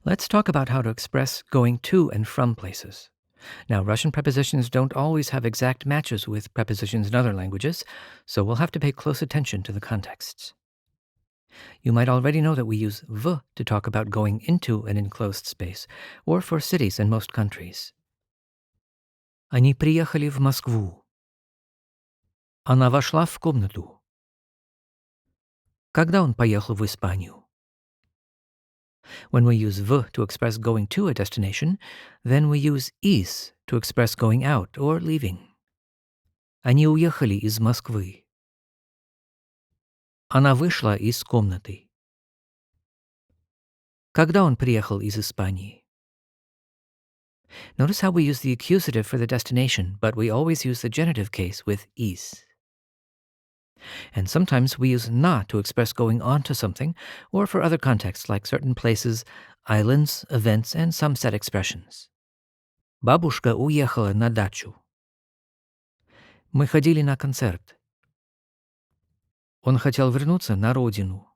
Let's talk about how to express going to and from places. Now, Russian prepositions don't always have exact matches with prepositions in other languages, so we'll have to pay close attention to the contexts. You might already know that we use v to talk about going into an enclosed space, or for cities in most countries. Они приехали в Москву. Она вошла в комнату. Когда он поехал в Испанию? When we use v to express going to a destination, then we use is to express going out or leaving. Они уехали из Москвы. Она вышла из комнаты. Когда он приехал из Испании? Notice how we use the accusative for the destination, but we always use the genitive case with is. And sometimes we use na to express going on to something, or for other contexts like certain places, islands, events, and some set expressions. Бабушка уехала на дачу. Мы ходили на концерт. Он хотел вернуться на родину.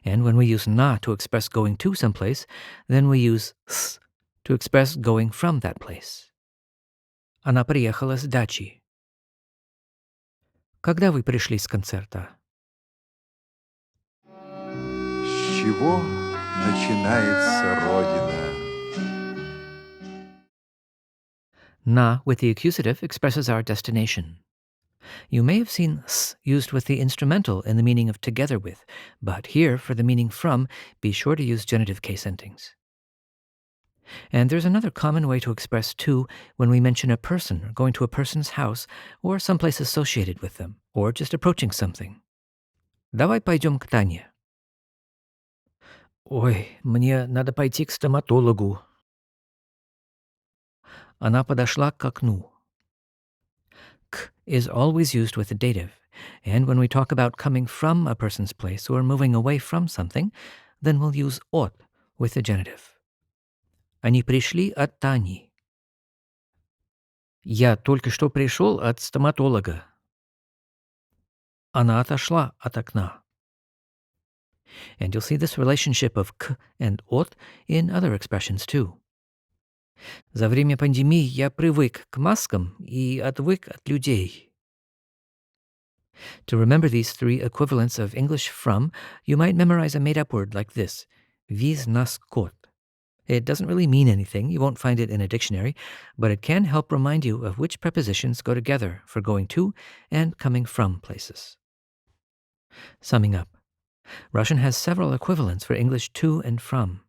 And when we use na to express going to someplace, then we use s to express going from that place. Она приехала с дачи. Когда вы пришли с концерта? С чего начинается Родина? Na with the accusative expresses our destination. You may have seen s used with the instrumental in the meaning of together with, but here, for the meaning from, be sure to use genitive case endings. And there's another common way to express to when we mention a person or going to a person's house or someplace associated with them, or just approaching something. Давай пойдем к Тане. Ой, мне надо пойти к стоматологу. Она подошла к окну. K is always used with the dative, and when we talk about coming from a person's place or moving away from something, then we'll use от with the genitive. Они пришли от Тани. Я только что пришел от стоматолога. Она отошла от окна. And you'll see this relationship of k and от in other expressions too. За время пандемии я привык к маскам и отвык от людей. To remember these three equivalents of English from, you might memorize a made-up word like this, віз нас кот. It doesn't really mean anything, you won't find it in a dictionary, but it can help remind you of which prepositions go together for going to and coming from places. Summing up, Russian has several equivalents for English to and from.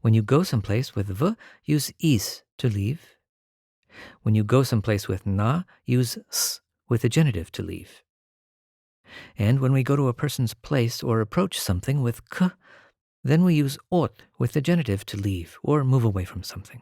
When you go someplace with v, use is to leave. When you go someplace with na, use s with the genitive to leave. And when we go to a person's place or approach something with k, then we use от with the genitive to leave or move away from something.